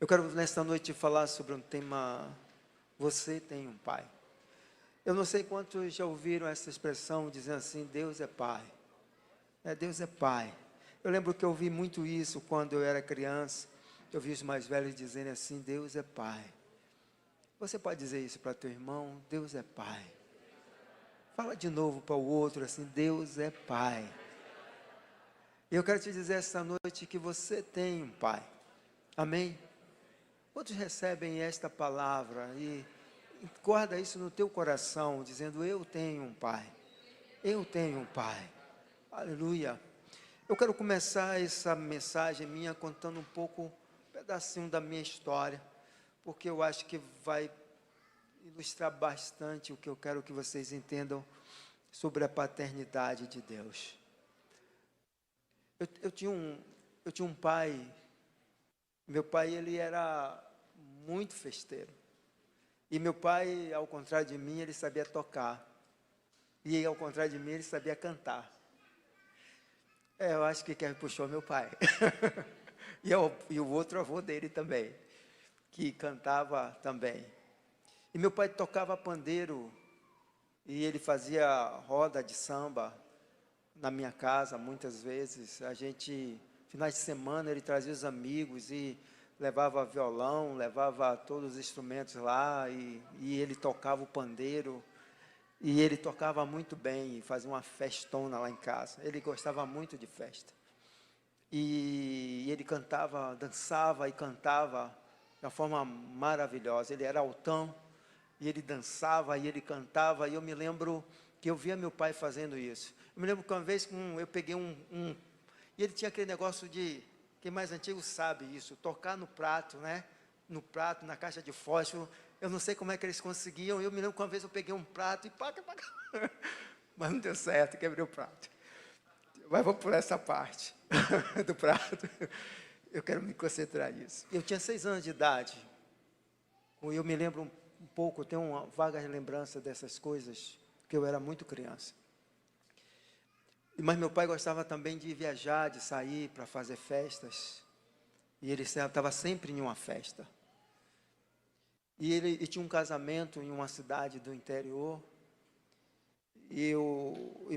Eu quero nesta noite falar sobre um tema, você tem um pai. Eu não sei quantos já ouviram essa expressão dizendo assim, Deus é pai. Deus é pai. Eu lembro que eu ouvi muito isso quando eu era criança. Eu vi os mais velhos dizendo assim, Deus é pai. Você pode dizer isso para teu irmão, Deus é pai. Fala de novo para o outro assim, Deus é pai. E eu quero te dizer esta noite que você tem um pai. Amém? Quantos recebem esta palavra e guarda isso no teu coração, dizendo, eu tenho um pai. Eu tenho um pai. Aleluia. Eu quero começar essa mensagem minha contando um pouco, um pedacinho da minha história, porque eu acho que vai ilustrar bastante o que eu quero que vocês entendam sobre a paternidade de Deus. Eu tinha um pai, meu pai ele era muito festeiro. E meu pai, ao contrário de mim, ele sabia tocar. E ao contrário de mim, ele sabia cantar. Eu acho que quem puxou meu pai. e o outro avô dele também, que cantava também. E meu pai tocava pandeiro, e ele fazia roda de samba na minha casa, muitas vezes. Finais de semana, ele trazia os amigos e levava violão, levava todos os instrumentos lá, e ele tocava o pandeiro. E ele tocava muito bem, e fazia uma festona lá em casa. Ele gostava muito de festa. E ele cantava, dançava e cantava de uma forma maravilhosa. Ele era altão, e ele dançava, e ele cantava. E eu me lembro que eu via meu pai fazendo isso. Eu me lembro que uma vez eu peguei e ele tinha aquele negócio de, quem mais antigo sabe isso, tocar no prato, né? No prato, na caixa de fósforo. Eu não sei como é que eles conseguiam. Eu me lembro que uma vez eu peguei um prato e mas não deu certo, quebrei o prato. Mas vou por essa parte do prato. Eu quero me concentrar nisso. Eu tinha 6 anos de idade. Eu me lembro um pouco, tenho uma vaga lembrança dessas coisas, porque eu era muito criança. Mas meu pai gostava também de viajar, de sair para fazer festas. E ele estava sempre em uma festa. E ele tinha um casamento em uma cidade do interior. E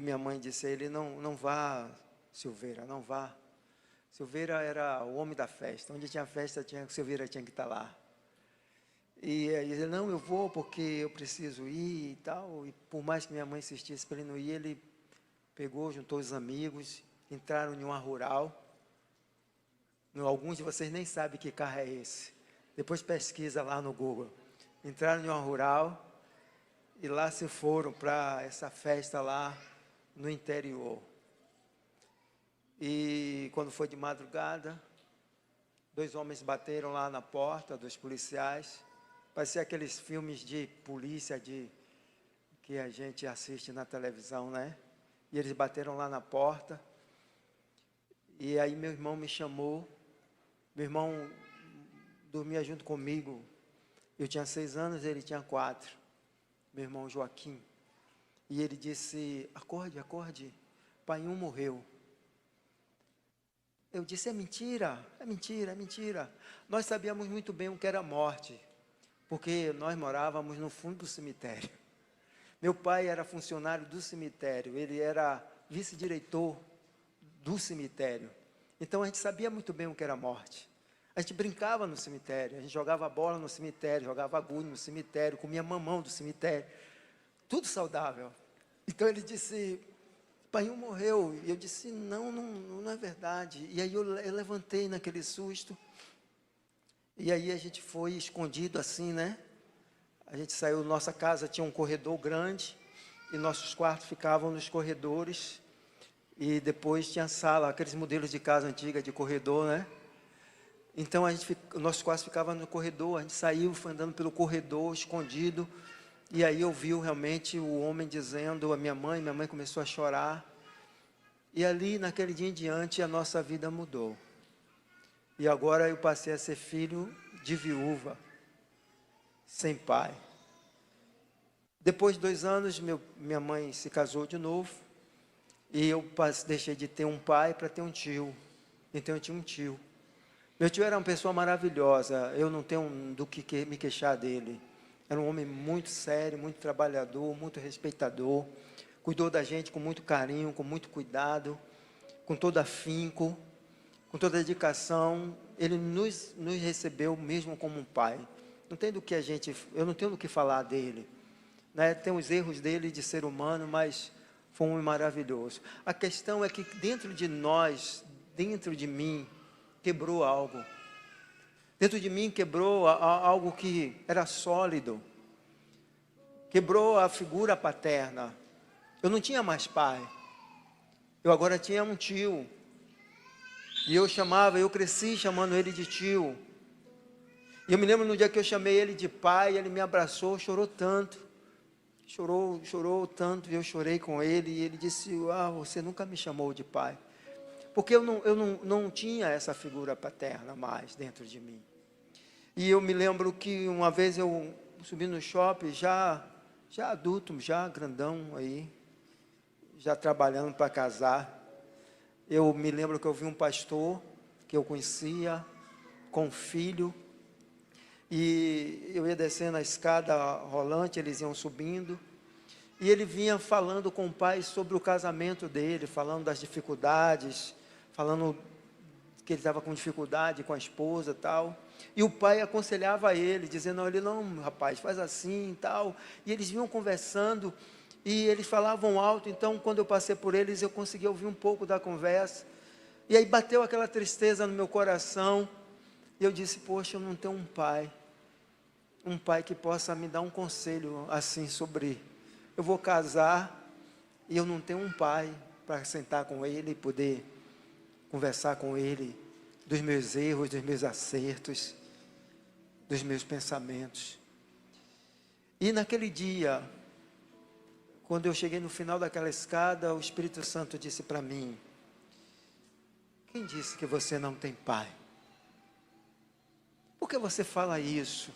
minha mãe disse a ele, não vá, Silveira, não vá. Silveira era o homem da festa. Onde tinha festa, Silveira tinha que estar lá. E aí ele, não, eu vou porque eu preciso ir e tal. E por mais que minha mãe insistisse para ele não ir, ele pegou, juntou os amigos, entraram em uma rural. Alguns de vocês nem sabem que carro é esse. Depois pesquisa lá no Google. Entraram em uma rural e lá se foram para essa festa lá no interior. E quando foi de madrugada, 2 homens bateram lá na porta, 2 policiais. Parecia aqueles filmes de polícia que a gente assiste na televisão, né? E eles bateram lá na porta. E aí meu irmão me chamou. Meu irmão dormia junto comigo. Eu tinha 6 anos, ele tinha 4. Meu irmão Joaquim. E ele disse, acorde, acorde, pai morreu. Eu disse, é mentira, é mentira, é mentira. Nós sabíamos muito bem o que era morte, porque nós morávamos no fundo do cemitério. Meu pai era funcionário do cemitério, ele era vice-diretor do cemitério. Então a gente sabia muito bem o que era morte. A gente brincava no cemitério, a gente jogava bola no cemitério, jogava agulha no cemitério, comia mamão do cemitério. Tudo saudável. Então ele disse, pai morreu. E eu disse, não é verdade. E aí eu levantei naquele susto. E aí a gente foi escondido assim, né? A gente saiu, nossa casa tinha um corredor grande. E nossos quartos ficavam nos corredores. E depois tinha sala, aqueles modelos de casa antiga de corredor, né? Então, nossos quartos ficavam no corredor, a gente saiu, foi andando pelo corredor, escondido, e aí ouviu realmente o homem dizendo, minha mãe começou a chorar, e ali, naquele dia em diante, a nossa vida mudou. E agora eu passei a ser filho de viúva, sem pai. Depois de 2 anos, minha mãe se casou de novo, e eu deixei de ter um pai para ter um tio. Então eu tinha um tio. Meu tio era uma pessoa maravilhosa, eu não tenho do que me queixar dele. Era um homem muito sério, muito trabalhador, muito respeitador. Cuidou da gente com muito carinho, com muito cuidado, com todo afinco, com toda dedicação. Ele nos recebeu mesmo como um pai. Não tem do que eu não tenho do que falar dele, né? Tem os erros dele de ser humano, mas foi um homem maravilhoso. A questão é que dentro de nós, dentro de mim, quebrou algo. Dentro de mim quebrou algo que era sólido. Quebrou a figura paterna. Eu não tinha mais pai. Eu agora tinha um tio. E eu cresci chamando ele de tio. E eu me lembro no dia que eu chamei ele de pai, ele me abraçou, chorou tanto. Chorou tanto, e eu chorei com ele. E ele disse, você nunca me chamou de pai. Porque eu não tinha essa figura paterna mais dentro de mim. E eu me lembro que uma vez eu subi no shopping, já adulto, já grandão aí, já trabalhando para casar. Eu me lembro que eu vi um pastor que eu conhecia, com um filho, e eu ia descendo a escada rolante, eles iam subindo, e ele vinha falando com o pai sobre o casamento dele, falando das dificuldades, falando que ele estava com dificuldade com a esposa e tal, e o pai aconselhava ele, dizendo, não, rapaz, faz assim e tal, e eles vinham conversando, e eles falavam alto, então quando eu passei por eles, eu consegui ouvir um pouco da conversa, e aí bateu aquela tristeza no meu coração, e eu disse, poxa, eu não tenho um pai que possa me dar um conselho assim sobre, eu vou casar, e eu não tenho um pai para sentar com ele e poder conversar com ele dos meus erros, dos meus acertos, dos meus pensamentos. E naquele dia, quando eu cheguei no final daquela escada, o Espírito Santo disse para mim, quem disse que você não tem pai? Por que você fala isso?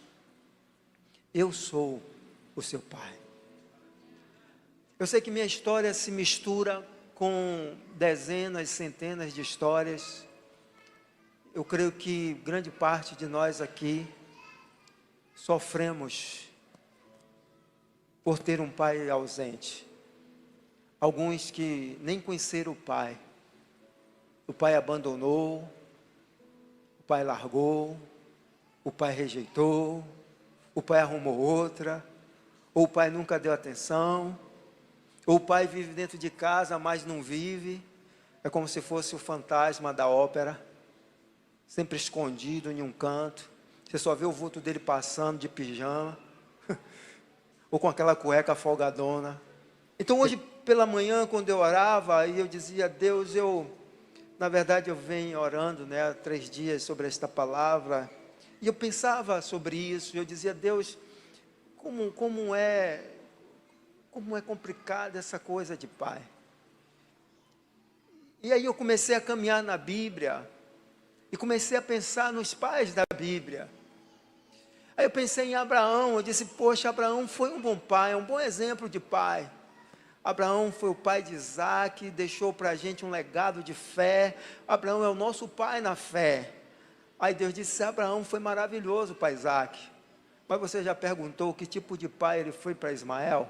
Eu sou o seu pai. Eu sei que minha história se mistura com dezenas, centenas de histórias. Eu creio que grande parte de nós aqui sofremos por ter um pai ausente. Alguns que nem conheceram o pai abandonou, o pai largou, o pai rejeitou, o pai arrumou outra, ou o pai nunca deu atenção, ou o pai vive dentro de casa, mas não vive, é como se fosse o fantasma da ópera, sempre escondido em um canto, você só vê o vulto dele passando de pijama, ou com aquela cueca folgadona. Então hoje pela manhã, quando eu orava, aí eu dizia, Deus, na verdade eu venho orando, há 3 dias sobre esta palavra, e eu pensava sobre isso, eu dizia, Deus, como é complicada essa coisa de pai. E aí eu comecei a caminhar na Bíblia, e comecei a pensar nos pais da Bíblia. Aí eu pensei em Abraão, eu disse, poxa, Abraão foi um bom pai, um bom exemplo de pai. Abraão foi o pai de Isaac, deixou para a gente um legado de fé. Abraão é o nosso pai na fé. Aí Deus disse, Abraão foi maravilhoso para Isaac. Mas você já perguntou que tipo de pai ele foi para Ismael?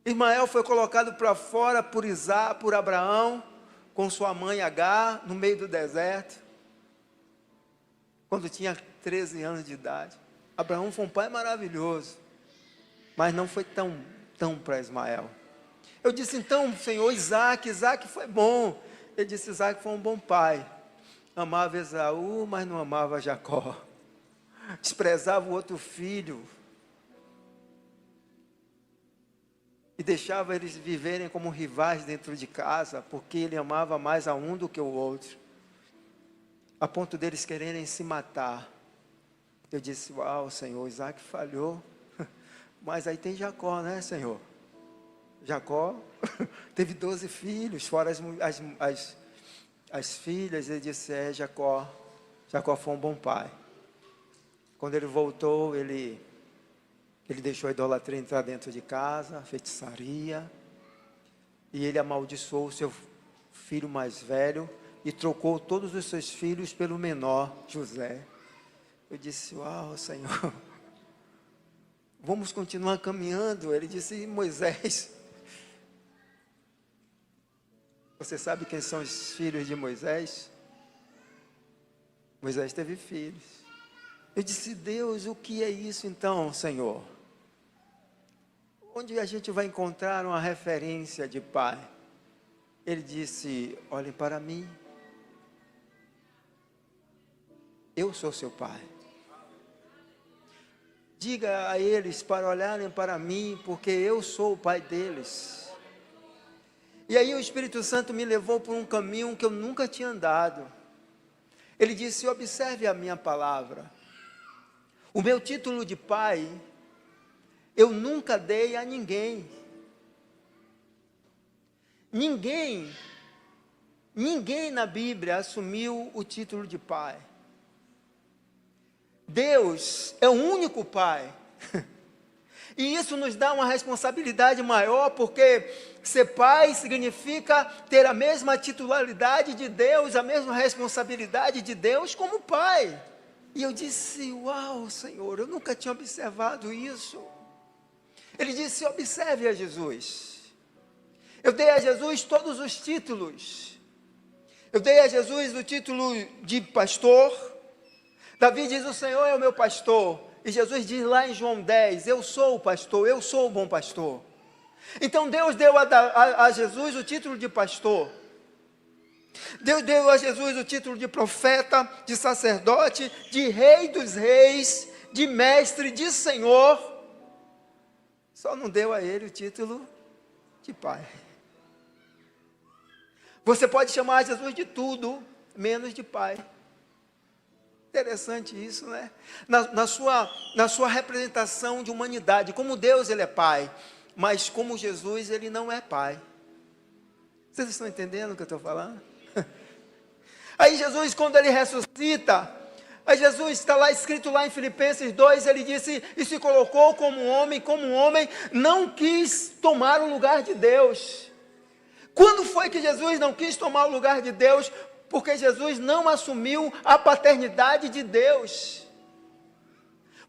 Ismael foi colocado para fora por Abraão, com sua mãe Agar, no meio do deserto, quando tinha 13 anos de idade. Abraão foi um pai maravilhoso, mas não foi tão para Ismael. Eu disse, então, Senhor, Isaac foi bom. Ele disse, Isaac foi um bom pai. Amava Esaú, mas não amava Jacó. Desprezava o outro filho. E deixava eles viverem como rivais dentro de casa, porque ele amava mais a um do que o outro. A ponto deles quererem se matar. Eu disse, uau, Senhor, Isaac falhou. Mas aí tem Jacó, né, Senhor? Jacó teve 12 filhos, fora as filhas. Ele disse, Jacó foi um bom pai. Quando ele voltou, ele deixou a idolatria entrar dentro de casa, a feitiçaria, e ele amaldiçoou o seu filho mais velho, e trocou todos os seus filhos pelo menor, José. Eu disse, uau, Senhor, vamos continuar caminhando. Ele disse, Moisés, você sabe quem são os filhos de Moisés? Moisés teve filhos. Eu disse, Deus, o que é isso então, Senhor? Onde a gente vai encontrar uma referência de pai? Ele disse, olhem para mim. Eu sou seu pai. Diga a eles para olharem para mim, porque eu sou o pai deles. E aí o Espírito Santo me levou por um caminho que eu nunca tinha andado. Ele disse, observe a minha palavra. O meu título de pai, eu nunca dei a ninguém. Ninguém na Bíblia assumiu o título de pai. Deus é o único pai. E isso nos dá uma responsabilidade maior, porque ser pai significa ter a mesma titularidade de Deus, a mesma responsabilidade de Deus como pai. E eu disse, uau, Senhor, eu nunca tinha observado isso. Ele disse, observe a Jesus. Eu dei a Jesus todos os títulos. Eu dei a Jesus o título de pastor. Davi diz, o Senhor é o meu pastor. E Jesus diz lá em João 10, eu sou o pastor, eu sou o bom pastor. Então Deus deu a Jesus o título de pastor. Deus deu a Jesus o título de profeta, de sacerdote, de rei dos reis, de mestre, de senhor. Só não deu a ele o título de pai. Você pode chamar Jesus de tudo, menos de pai. Interessante isso, né? Na sua representação de humanidade, como Deus ele é pai, mas como Jesus ele não é pai. Vocês estão entendendo o que eu estou falando? Aí Jesus, quando ele ressuscita, aí Jesus está lá escrito lá em Filipenses 2, ele disse, e se colocou como um homem, não quis tomar o lugar de Deus. Quando foi que Jesus não quis tomar o lugar de Deus? Porque Jesus não assumiu a paternidade de Deus.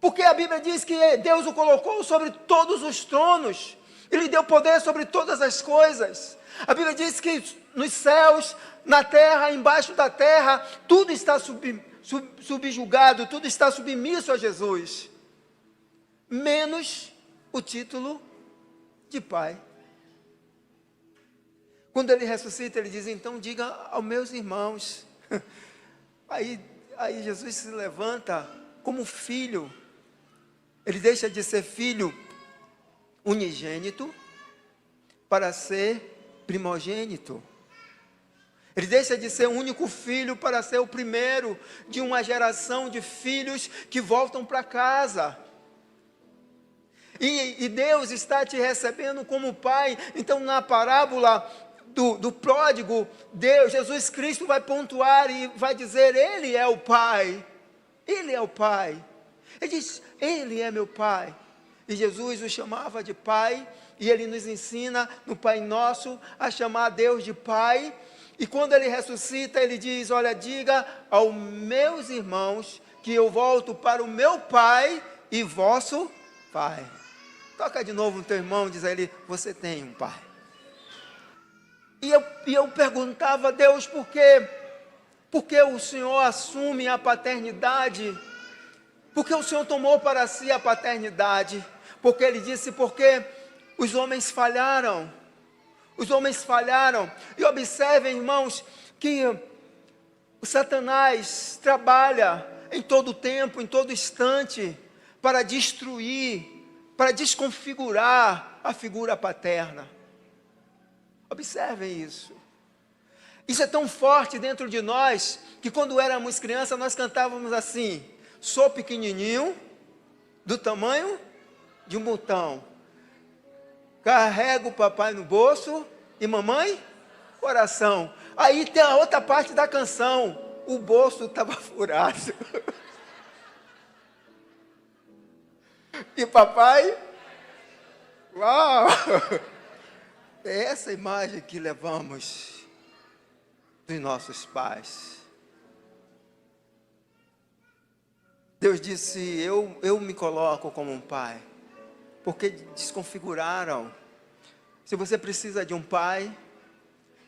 Porque a Bíblia diz que Deus o colocou sobre todos os tronos. Ele deu poder sobre todas as coisas. A Bíblia diz que nos céus, na terra, embaixo da terra, tudo está subjugado, tudo está submisso a Jesus. Menos o título de pai. Quando ele ressuscita, ele diz, então diga aos meus irmãos. Aí Jesus se levanta como filho. Ele deixa de ser filho unigênito para ser primogênito. Ele deixa de ser o único filho para ser o primeiro de uma geração de filhos que voltam para casa. E Deus está te recebendo como pai. Então na parábola do pródigo, Jesus Cristo vai pontuar e vai dizer, Ele é o Pai, Ele é o Pai. Ele diz, Ele é meu Pai. E Jesus o chamava de Pai, e Ele nos ensina no Pai Nosso a chamar Deus de Pai. E quando Ele ressuscita, Ele diz, olha, diga aos meus irmãos que eu volto para o meu Pai e vosso Pai. Toca de novo no teu irmão, diz a ele, você tem um Pai. E eu perguntava a Deus, por que o Senhor assume a paternidade? Porque o Senhor tomou para si a paternidade? Porque Ele disse, porque os homens falharam. Os homens falharam. E observem, irmãos, que o Satanás trabalha em todo tempo, em todo instante, para destruir, para desconfigurar a figura paterna. Observem isso. Isso é tão forte dentro de nós, que quando éramos crianças, nós cantávamos assim, sou pequenininho, do tamanho de um botão. Carrego o papai no bolso e mamãe, coração. Aí tem a outra parte da canção, o bolso estava furado. E papai, uau! É essa imagem que levamos. dos nossos pais. Deus disse, eu me coloco como um pai, porque desconfiguraram. Se você precisa de um pai,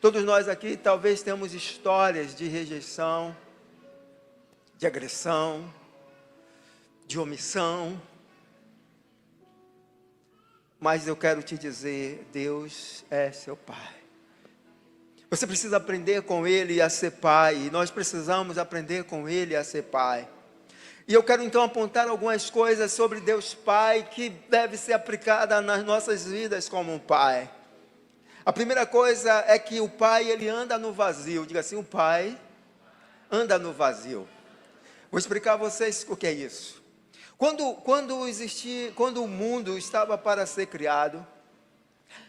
todos nós aqui talvez temos histórias de rejeição, de agressão, de omissão. Mas eu quero te dizer, Deus é seu pai. Você precisa aprender com Ele a ser pai, e nós precisamos aprender com Ele a ser pai. E eu quero então apontar algumas coisas sobre Deus Pai, que deve ser aplicada nas nossas vidas como um pai. A primeira coisa é que o pai, ele anda no vazio. Diga assim, o pai anda no vazio. Vou explicar a vocês o que é isso. Quando o mundo estava para ser criado,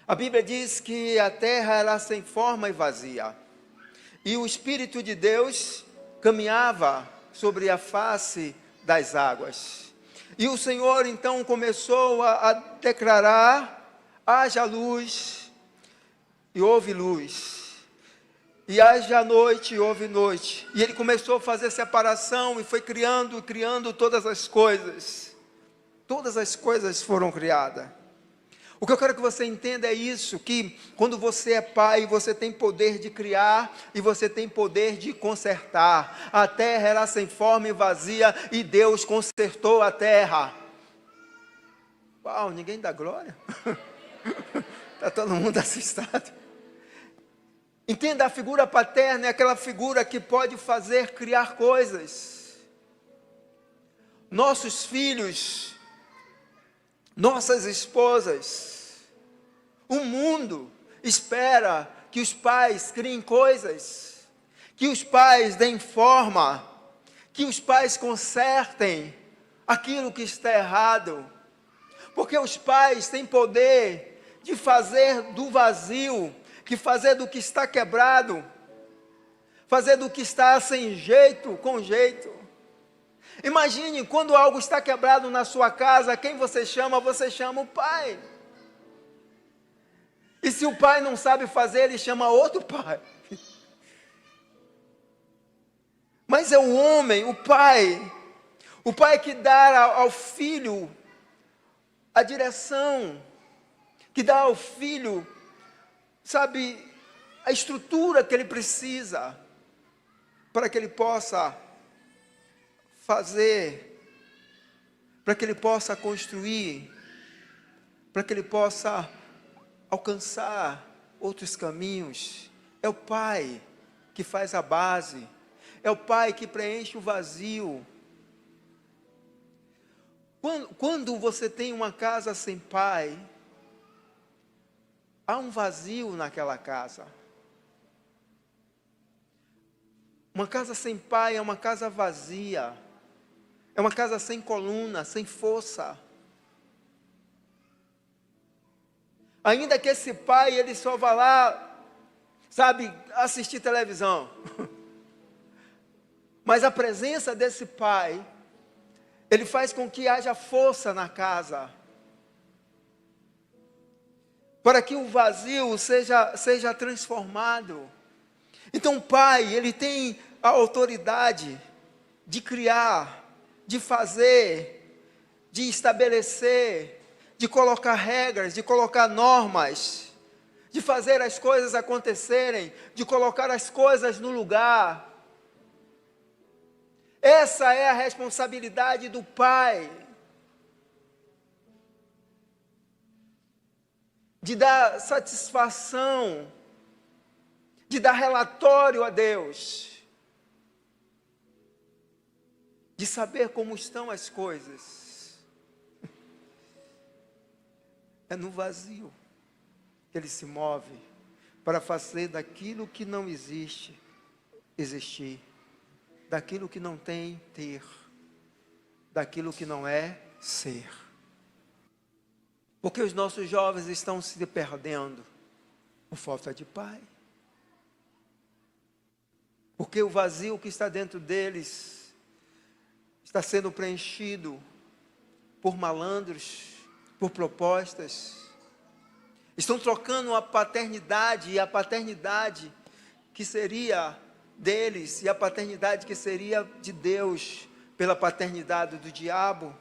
a Bíblia diz que a terra era sem forma e vazia. E o Espírito de Deus caminhava sobre a face das águas. E o Senhor então começou a declarar, haja luz, e houve luz. E haja noite, e houve noite. E Ele começou a fazer separação, e foi criando todas as coisas. Todas as coisas foram criadas. O que eu quero que você entenda é isso, que quando você é pai, você tem poder de criar e você tem poder de consertar. A terra era sem forma e vazia e Deus consertou a terra. Uau, ninguém dá glória? Está todo mundo assustado. Entenda, a figura paterna é aquela figura que pode fazer criar coisas. Nossos filhos, nossas esposas, o mundo espera que os pais criem coisas, que os pais deem forma, que os pais consertem aquilo que está errado, porque os pais têm poder de fazer do vazio, que fazer do que está quebrado, fazer do que está sem jeito, com jeito. Imagine, quando algo está quebrado na sua casa, quem você chama? Você chama o pai. E se o pai não sabe fazer, ele chama outro pai. Mas é o homem, o pai que dá ao filho a direção, que dá ao filho, sabe, a estrutura que ele precisa, para que ele possa fazer, para que ele possa construir, para que ele possa alcançar outros caminhos. É o pai que faz a base, é o pai que preenche o vazio. Quando você tem uma casa sem pai, há um vazio naquela casa. Uma casa sem pai é uma casa vazia. É uma casa sem coluna, sem força. Ainda que esse pai, ele só vá lá, sabe, assistir televisão. Mas a presença desse pai, ele faz com que haja força na casa, para que o vazio seja transformado. Então o pai, ele tem a autoridade de criar, de fazer, de estabelecer, de colocar regras, de colocar normas, de fazer as coisas acontecerem, de colocar as coisas no lugar. Essa é a responsabilidade do pai. De dar satisfação, de dar relatório a Deus, de saber como estão as coisas. É no vazio que ele se move para fazer daquilo que não existe, existir, daquilo que não tem, ter, daquilo que não é, ser. Porque os nossos jovens estão se perdendo por falta de pai. Porque o vazio que está dentro deles está sendo preenchido por malandros, por propostas. Estão trocando a paternidade e a paternidade que seria deles e a paternidade que seria de Deus pela paternidade do diabo,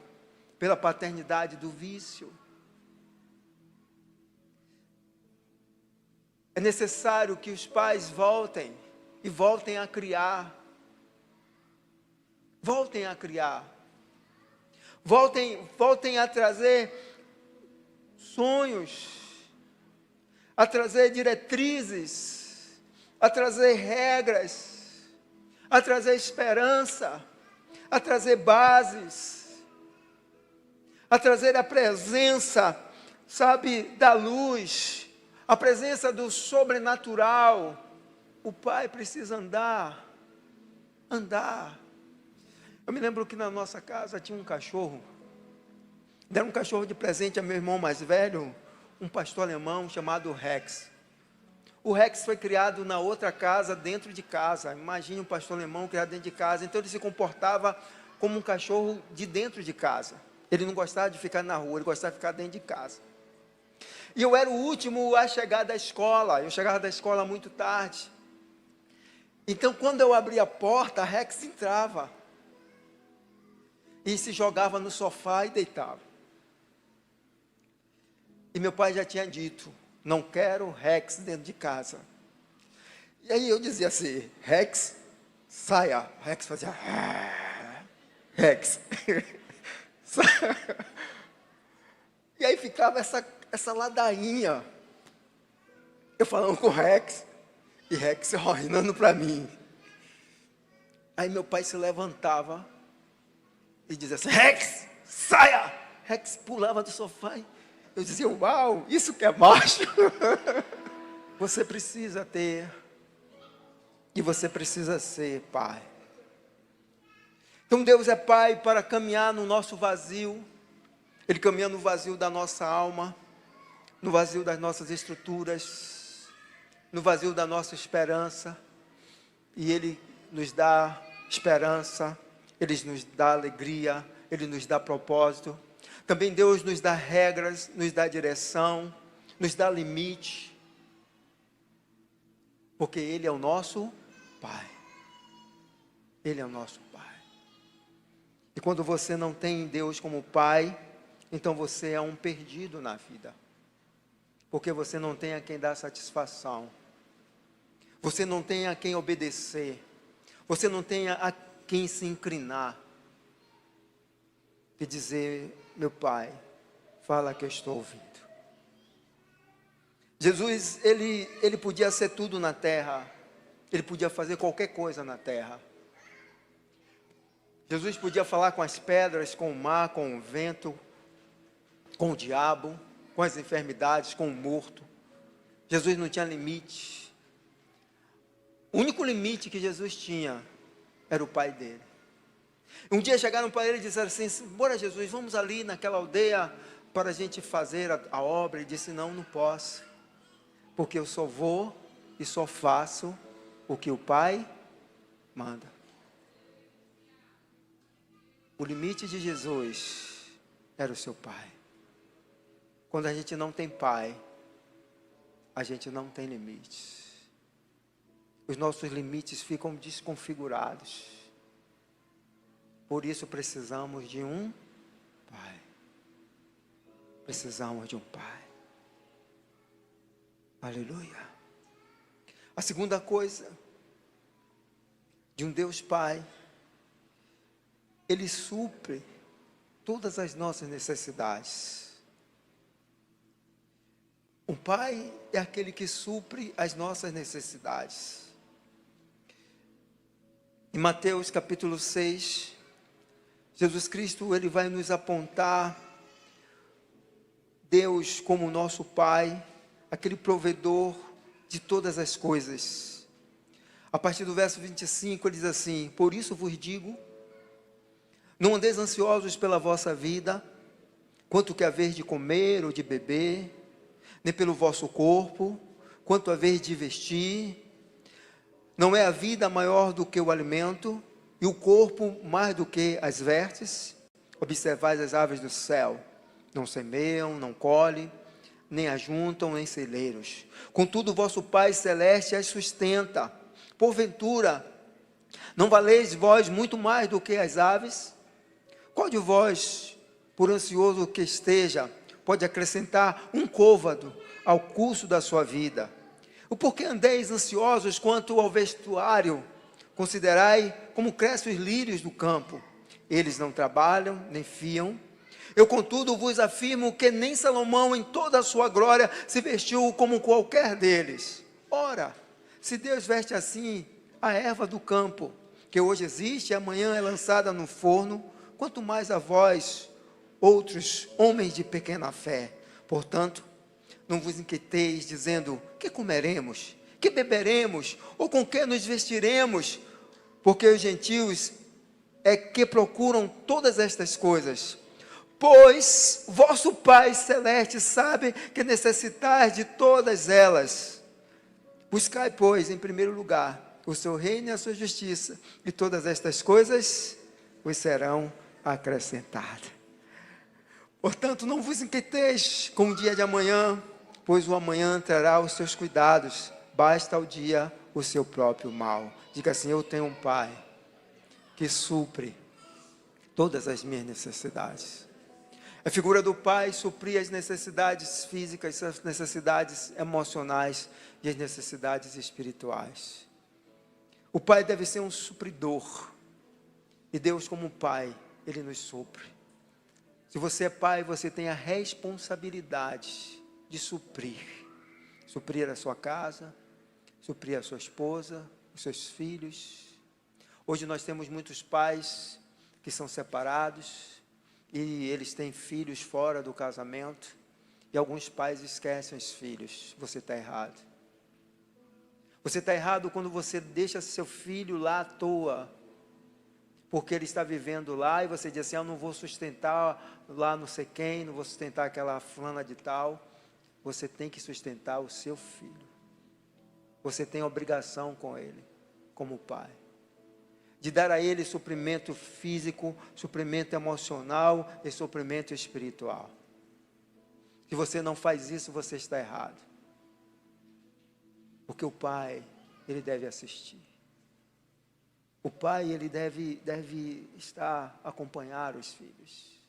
pela paternidade do vício. É necessário que os pais voltem e voltem a criar. Voltem a criar. Voltem a trazer sonhos, a trazer diretrizes, a trazer regras, a trazer esperança, a trazer bases, a trazer a presença, sabe, da luz, a presença do sobrenatural. O pai precisa andar. Eu me lembro que na nossa casa tinha um cachorro. Deram um cachorro de presente a meu irmão mais velho, um pastor alemão chamado Rex. O Rex foi criado na outra casa, dentro de casa. Imagine um pastor alemão criado dentro de casa. Então ele se comportava como um cachorro de dentro de casa. Ele não gostava de ficar na rua, ele gostava de ficar dentro de casa. E eu era o último a chegar da escola. Eu chegava da escola muito tarde. Então quando eu abria a porta, a Rex entrava. E se jogava no sofá e deitava. E meu pai já tinha dito, não quero Rex dentro de casa. E aí eu dizia assim, Rex, saia. Rex fazia, Rex. E aí ficava essa ladainha. Eu falando com o Rex, e Rex olhando para mim. Aí meu pai se levantava e dizia assim, Rex, saia. Rex pulava do sofá e eu dizia, uau, isso que é macho. Você precisa ter, e você precisa ser pai. Então Deus é pai para caminhar no nosso vazio. Ele caminha no vazio da nossa alma, no vazio das nossas estruturas, no vazio da nossa esperança. E Ele nos dá esperança, Ele nos dá alegria, Ele nos dá propósito. Também Deus nos dá regras, nos dá direção, nos dá limite. Porque Ele é o nosso Pai. Ele é o nosso Pai. E quando você não tem Deus como Pai, então você é um perdido na vida. Porque você não tem a quem dar satisfação. Você não tem a quem obedecer. Você não tem a quem se inclinar. E dizer, meu Pai, fala que eu estou ouvindo. Jesus, ele podia ser tudo na terra. Ele podia fazer qualquer coisa na terra. Jesus podia falar com as pedras, com o mar, com o vento, com o diabo, com as enfermidades, com o morto. Jesus não tinha limite. O único limite que Jesus tinha era o Pai dele. Um dia chegaram para ele e disseram assim, bora Jesus, vamos ali naquela aldeia para a gente fazer a obra. Ele disse, não posso, porque eu só vou e só faço o que o Pai manda. O limite de Jesus era o seu Pai. Quando a gente não tem Pai, a gente não tem limites. Os nossos limites ficam desconfigurados. Por isso precisamos de um Pai. Precisamos de um Pai. Aleluia. A segunda coisa, de um Deus Pai, Ele supre todas as nossas necessidades. O Pai é aquele que supre as nossas necessidades. Em Mateus capítulo 6, Jesus Cristo, Ele vai nos apontar Deus como nosso Pai, aquele provedor de todas as coisas. A partir do verso 25, Ele diz assim, por isso vos digo, não andeis ansiosos pela vossa vida, quanto que haver de comer ou de beber, nem pelo vosso corpo, quanto haver de vestir. Não é a vida maior do que o alimento, e o corpo mais do que as vestes? Observais as aves do céu, não semeiam, não colhem, nem ajuntam em celeiros. Contudo, o vosso Pai Celeste as sustenta. Porventura, não valeis vós muito mais do que as aves? Qual de vós, por ansioso que esteja, pode acrescentar um côvado ao curso da sua vida? O porquê andeis ansiosos quanto ao vestuário? Considerai como crescem os lírios do campo. Eles não trabalham, nem fiam. Eu, contudo, vos afirmo que nem Salomão, em toda a sua glória, se vestiu como qualquer deles. Ora, se Deus veste assim a erva do campo, que hoje existe e amanhã é lançada no forno, quanto mais a vós, outros homens de pequena fé. Portanto, não vos inquieteis, dizendo, que comeremos, que beberemos, ou com que nos vestiremos, porque os gentios é que procuram todas estas coisas. Pois vosso Pai Celeste sabe que necessitais de todas elas. Buscai, pois, em primeiro lugar, o seu reino e a sua justiça, e todas estas coisas vos serão acrescentadas. Portanto, não vos inquieteis com o dia de amanhã, pois o amanhã trará os seus cuidados, basta ao dia o seu próprio mal. Diga assim, eu tenho um Pai que supre todas as minhas necessidades. A figura do Pai suprir as necessidades físicas, as necessidades emocionais e as necessidades espirituais. O Pai deve ser um supridor. E Deus, como Pai, Ele nos supre. Se você é pai, você tem a responsabilidade de suprir. Suprir a sua casa, suprir a sua esposa, os seus filhos. Hoje nós temos muitos pais que são separados e eles têm filhos fora do casamento, e alguns pais esquecem os filhos. Você está errado. Você está errado quando você deixa seu filho lá à toa, porque ele está vivendo lá, e você diz assim, eu não vou sustentar lá não sei quem, não vou sustentar aquela fulana de tal. Você tem que sustentar o seu filho. Você tem obrigação com ele, como pai, de dar a ele suprimento físico, suprimento emocional e suprimento espiritual. Se você não faz isso, você está errado. Porque o pai, ele deve assistir. O pai, ele deve estar, acompanhar os filhos.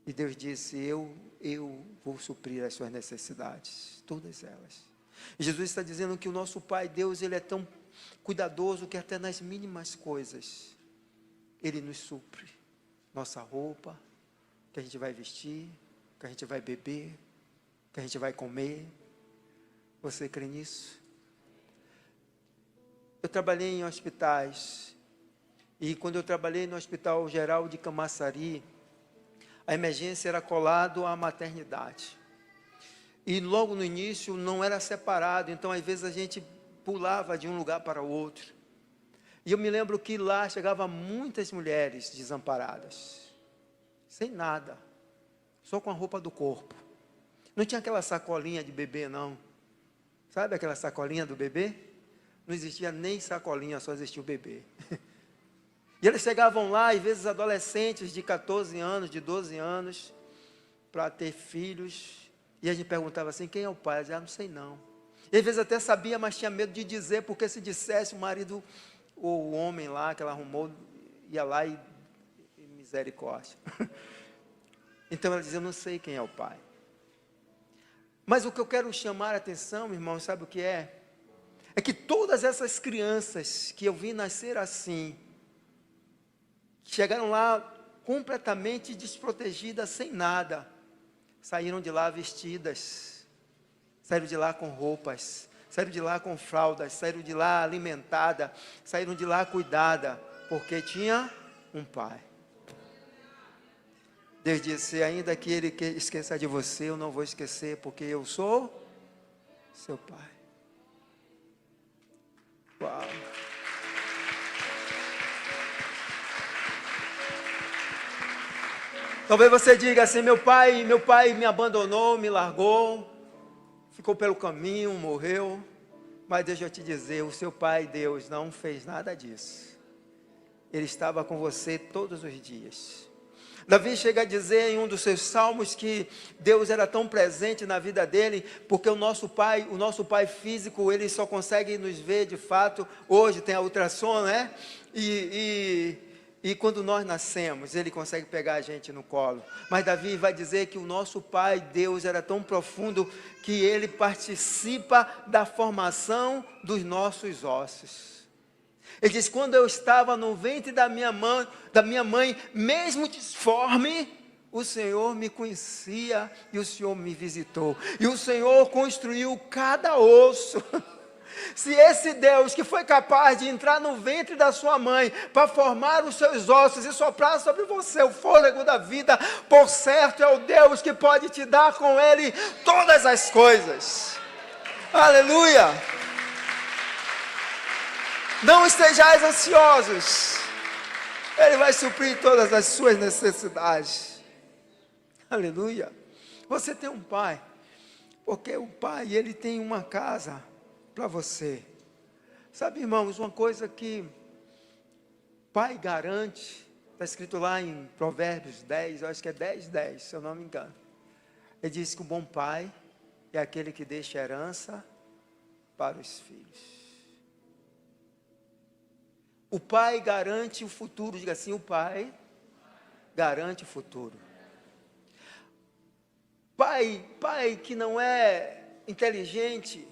E Deus disse, eu vou suprir as suas necessidades, todas elas. E Jesus está dizendo que o nosso Pai, Deus, Ele é tão cuidadoso que até nas mínimas coisas, Ele nos supre. Nossa roupa, que a gente vai vestir, que a gente vai beber, que a gente vai comer. Você crê nisso? Eu trabalhei em hospitais, e quando eu trabalhei no Hospital Geral de Camaçari, a emergência era colado à maternidade. E logo no início não era separado, então às vezes a gente pulava de um lugar para o outro. E eu me lembro que lá chegavam muitas mulheres desamparadas, sem nada, só com a roupa do corpo. Não tinha aquela sacolinha de bebê não. Sabe aquela sacolinha do bebê? Não existia nem sacolinha, só existia o bebê. E eles chegavam lá, às vezes adolescentes de 14 anos, de 12 anos, para ter filhos. E a gente perguntava assim, quem é o pai? Eu dizia, não sei não. E às vezes até sabia, mas tinha medo de dizer, porque se dissesse, o marido, ou o homem lá que ela arrumou, ia lá e misericórdia. Então ela dizia, eu não sei quem é o pai. Mas o que eu quero chamar a atenção, irmão, sabe o que é? É que todas essas crianças que eu vi nascer assim, chegaram lá completamente desprotegidas, sem nada, saíram de lá vestidas, saíram de lá com roupas, saíram de lá com fraldas, saíram de lá alimentada, saíram de lá cuidada, porque tinha um pai. Deus disse, ainda que ele esqueça de você, eu não vou esquecer, porque eu sou seu pai. Uau! Talvez você diga assim, meu pai me abandonou, me largou, ficou pelo caminho, morreu. Mas deixa eu te dizer, o seu pai, Deus, não fez nada disso. Ele estava com você todos os dias. Davi chega a dizer em um dos seus salmos que Deus era tão presente na vida dele, porque o nosso pai físico, ele só consegue nos ver de fato, hoje tem a ultrassom, né? E quando nós nascemos, ele consegue pegar a gente no colo. Mas Davi vai dizer que o nosso pai, Deus, era tão profundo que ele participa da formação dos nossos ossos. Ele diz, quando eu estava no ventre da minha mãe, mesmo disforme, o Senhor me conhecia e o Senhor me visitou. E o Senhor construiu cada osso. Se esse Deus que foi capaz de entrar no ventre da sua mãe para formar os seus ossos e soprar sobre você o fôlego da vida, por certo é o Deus que pode te dar com Ele todas as coisas. Aleluia! Não estejais ansiosos, Ele vai suprir todas as suas necessidades. Aleluia. Você tem um pai, porque o pai, ele tem uma casa para você. Sabe, irmãos, uma coisa que pai garante, está escrito lá em Provérbios 10, eu acho que é 10, se eu não me engano. Ele diz que o bom pai é aquele que deixa herança para os filhos. O pai garante o futuro. Diga assim, o pai garante o futuro. Pai que não é inteligente,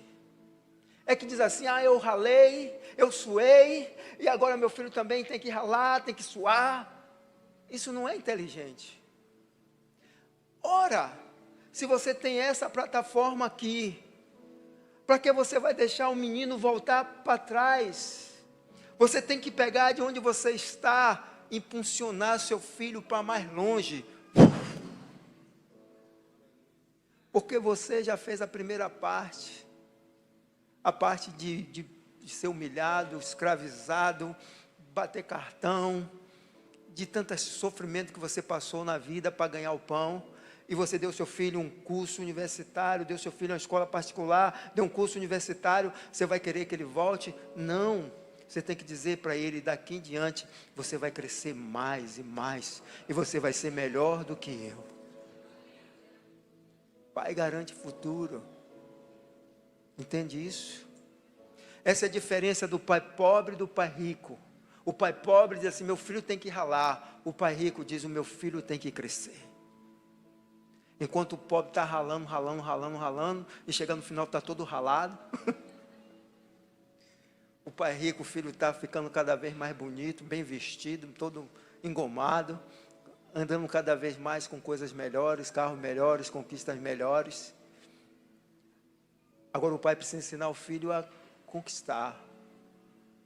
é que diz assim, eu ralei, eu suei, e agora meu filho também tem que ralar, tem que suar. Isso não é inteligente. Ora, se você tem essa plataforma aqui, para que você vai deixar o menino voltar para trás? Você tem que pegar de onde você está, impulsionar seu filho para mais longe. Porque você já fez a primeira parte. A parte de ser humilhado, escravizado, bater cartão, de tanto sofrimento que você passou na vida para ganhar o pão. E você deu seu filho um curso universitário, deu seu filho uma escola particular, deu um curso universitário, você vai querer que ele volte? Não. Você tem que dizer para ele, daqui em diante, você vai crescer mais e mais, e você vai ser melhor do que eu. Pai garante futuro. Entende isso? Essa é a diferença do pai pobre e do pai rico. O pai pobre diz assim, meu filho tem que ralar. O pai rico diz, o meu filho tem que crescer. Enquanto o pobre está ralando, e chega no final está todo ralado. O pai rico, o filho está ficando cada vez mais bonito, bem vestido, todo engomado, andando cada vez mais com coisas melhores, carros melhores, conquistas melhores. Agora o pai precisa ensinar o filho a conquistar,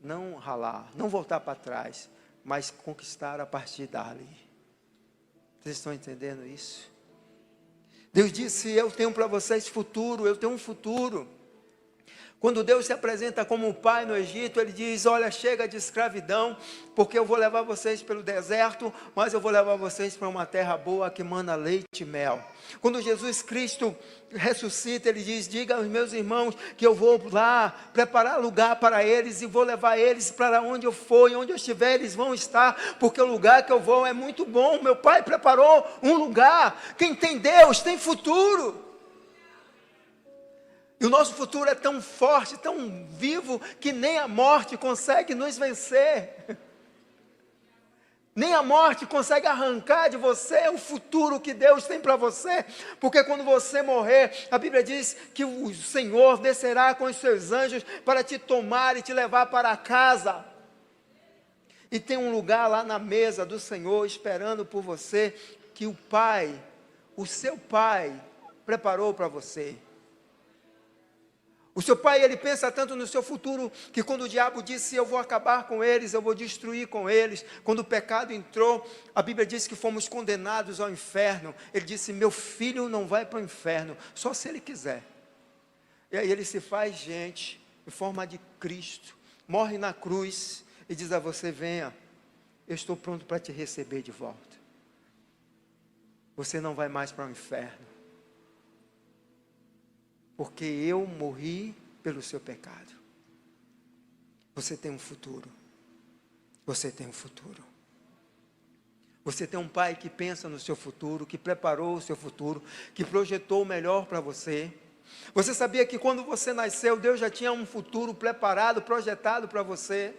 não ralar, não voltar para trás, mas conquistar a partir dali. Vocês estão entendendo isso? Deus disse, eu tenho para vocês futuro, eu tenho um futuro. Quando Deus se apresenta como um pai no Egito, Ele diz, olha, chega de escravidão, porque eu vou levar vocês pelo deserto, mas eu vou levar vocês para uma terra boa que mana leite e mel. Quando Jesus Cristo ressuscita, Ele diz, diga aos meus irmãos que eu vou lá preparar lugar para eles e vou levar eles para onde eu for e onde eu estiver eles vão estar, porque o lugar que eu vou é muito bom. Meu Pai preparou um lugar. Quem tem Deus tem futuro. E o nosso futuro é tão forte, tão vivo, que nem a morte consegue nos vencer. Nem a morte consegue arrancar de você o futuro que Deus tem para você. Porque quando você morrer, a Bíblia diz que o Senhor descerá com os seus anjos para te tomar e te levar para casa. E tem um lugar lá na mesa do Senhor esperando por você, que o Pai, o seu Pai, preparou para você. O seu pai, ele pensa tanto no seu futuro, que quando o diabo disse, eu vou acabar com eles, eu vou destruir com eles, quando o pecado entrou, a Bíblia diz que fomos condenados ao inferno, ele disse, meu filho não vai para o inferno, só se ele quiser. E aí ele se faz gente, em forma de Cristo, morre na cruz, e diz a você, venha, eu estou pronto para te receber de volta. Você não vai mais para o inferno. Porque eu morri pelo seu pecado. Você tem um futuro. Você tem um futuro. Você tem um pai que pensa no seu futuro, que preparou o seu futuro, que projetou o melhor para você. Você sabia que quando você nasceu, Deus já tinha um futuro preparado, projetado para você?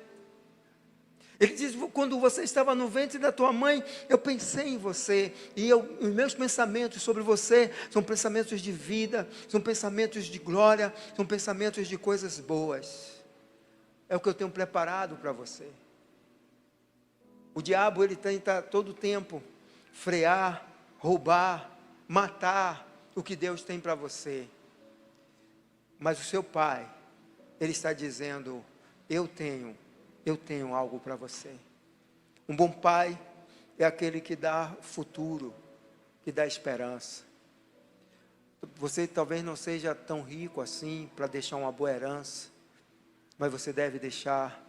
Ele diz, quando você estava no ventre da tua mãe, eu pensei em você, e os meus pensamentos sobre você são pensamentos de vida, são pensamentos de glória, são pensamentos de coisas boas. É o que eu tenho preparado para você. O diabo, ele tenta todo o tempo frear, roubar, matar o que Deus tem para você. Mas o seu pai, ele está dizendo, eu tenho algo para você. Um bom pai é aquele que dá futuro, que dá esperança. Você talvez não seja tão rico assim para deixar uma boa herança, mas você deve deixar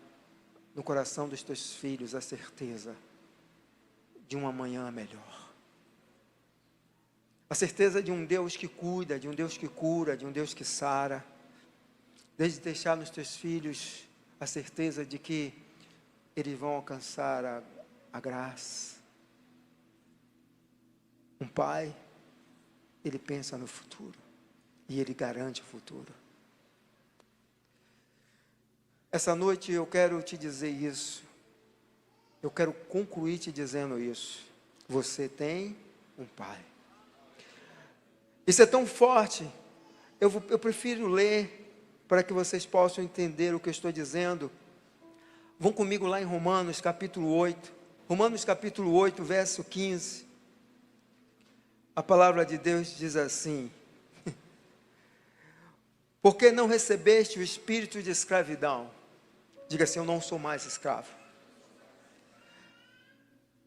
no coração dos teus filhos a certeza de um amanhã melhor. A certeza de um Deus que cuida, de um Deus que cura, de um Deus que sara. Desde deixar nos teus filhos a certeza de que eles vão alcançar a graça. Um pai, ele pensa no futuro e ele garante o futuro. Essa noite eu quero te dizer isso. Eu quero concluir te dizendo isso. Você tem um pai. Isso é tão forte. Eu prefiro ler para que vocês possam entender o que eu estou dizendo. Vão comigo lá em Romanos capítulo 8. Romanos capítulo 8, verso 15. A palavra de Deus diz assim: porque não recebeste o espírito de escravidão. Diga assim, eu não sou mais escravo.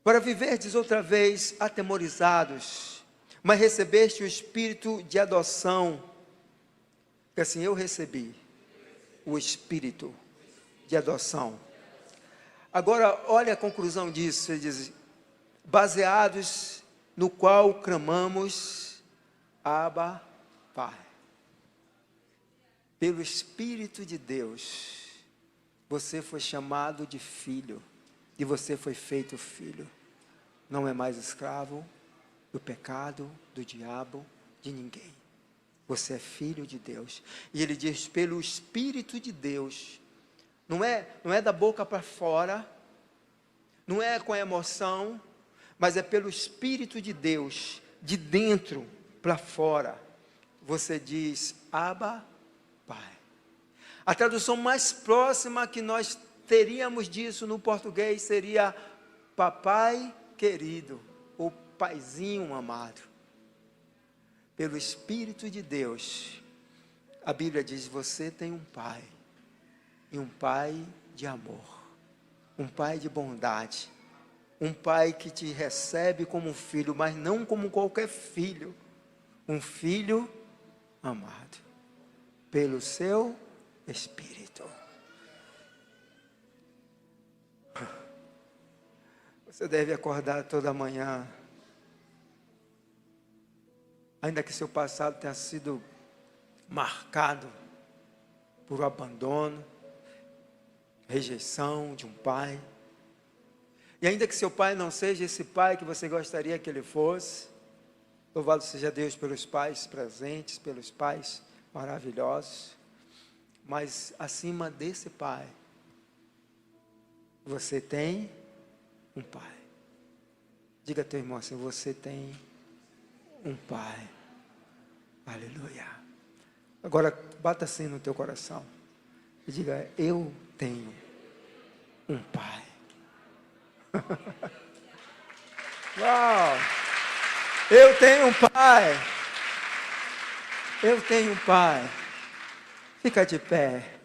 Para viverdes outra vez atemorizados, mas recebeste o espírito de adoção. Diga assim, eu recebi o espírito de adoção. Agora, olha a conclusão disso. Ele diz, baseados no qual clamamos, Abba, Pai. Pelo Espírito de Deus, você foi chamado de filho, e você foi feito filho. Não é mais escravo do pecado, do diabo, de ninguém. Você é filho de Deus. E ele diz, pelo Espírito de Deus, não é da boca para fora, não é com a emoção, mas é pelo Espírito de Deus, de dentro para fora. Você diz, Abba, Pai. A tradução mais próxima que nós teríamos disso no português seria papai querido, ou paizinho amado. Pelo Espírito de Deus, a Bíblia diz, você tem um pai, e um pai de amor, um pai de bondade, um pai que te recebe como um filho, mas não como qualquer filho, um filho amado, pelo seu Espírito. Você deve acordar toda manhã, ainda que seu passado tenha sido marcado por abandono, rejeição de um pai, e ainda que seu pai não seja esse pai que você gostaria que ele fosse, louvado seja Deus pelos pais presentes, pelos pais maravilhosos, mas acima desse pai, você tem um pai. Diga a teu irmão assim, você tem um pai. Aleluia. Agora bata assim no teu coração e diga, eu tenho um pai. Uau! Eu tenho um pai. Eu tenho um pai. Fica de pé.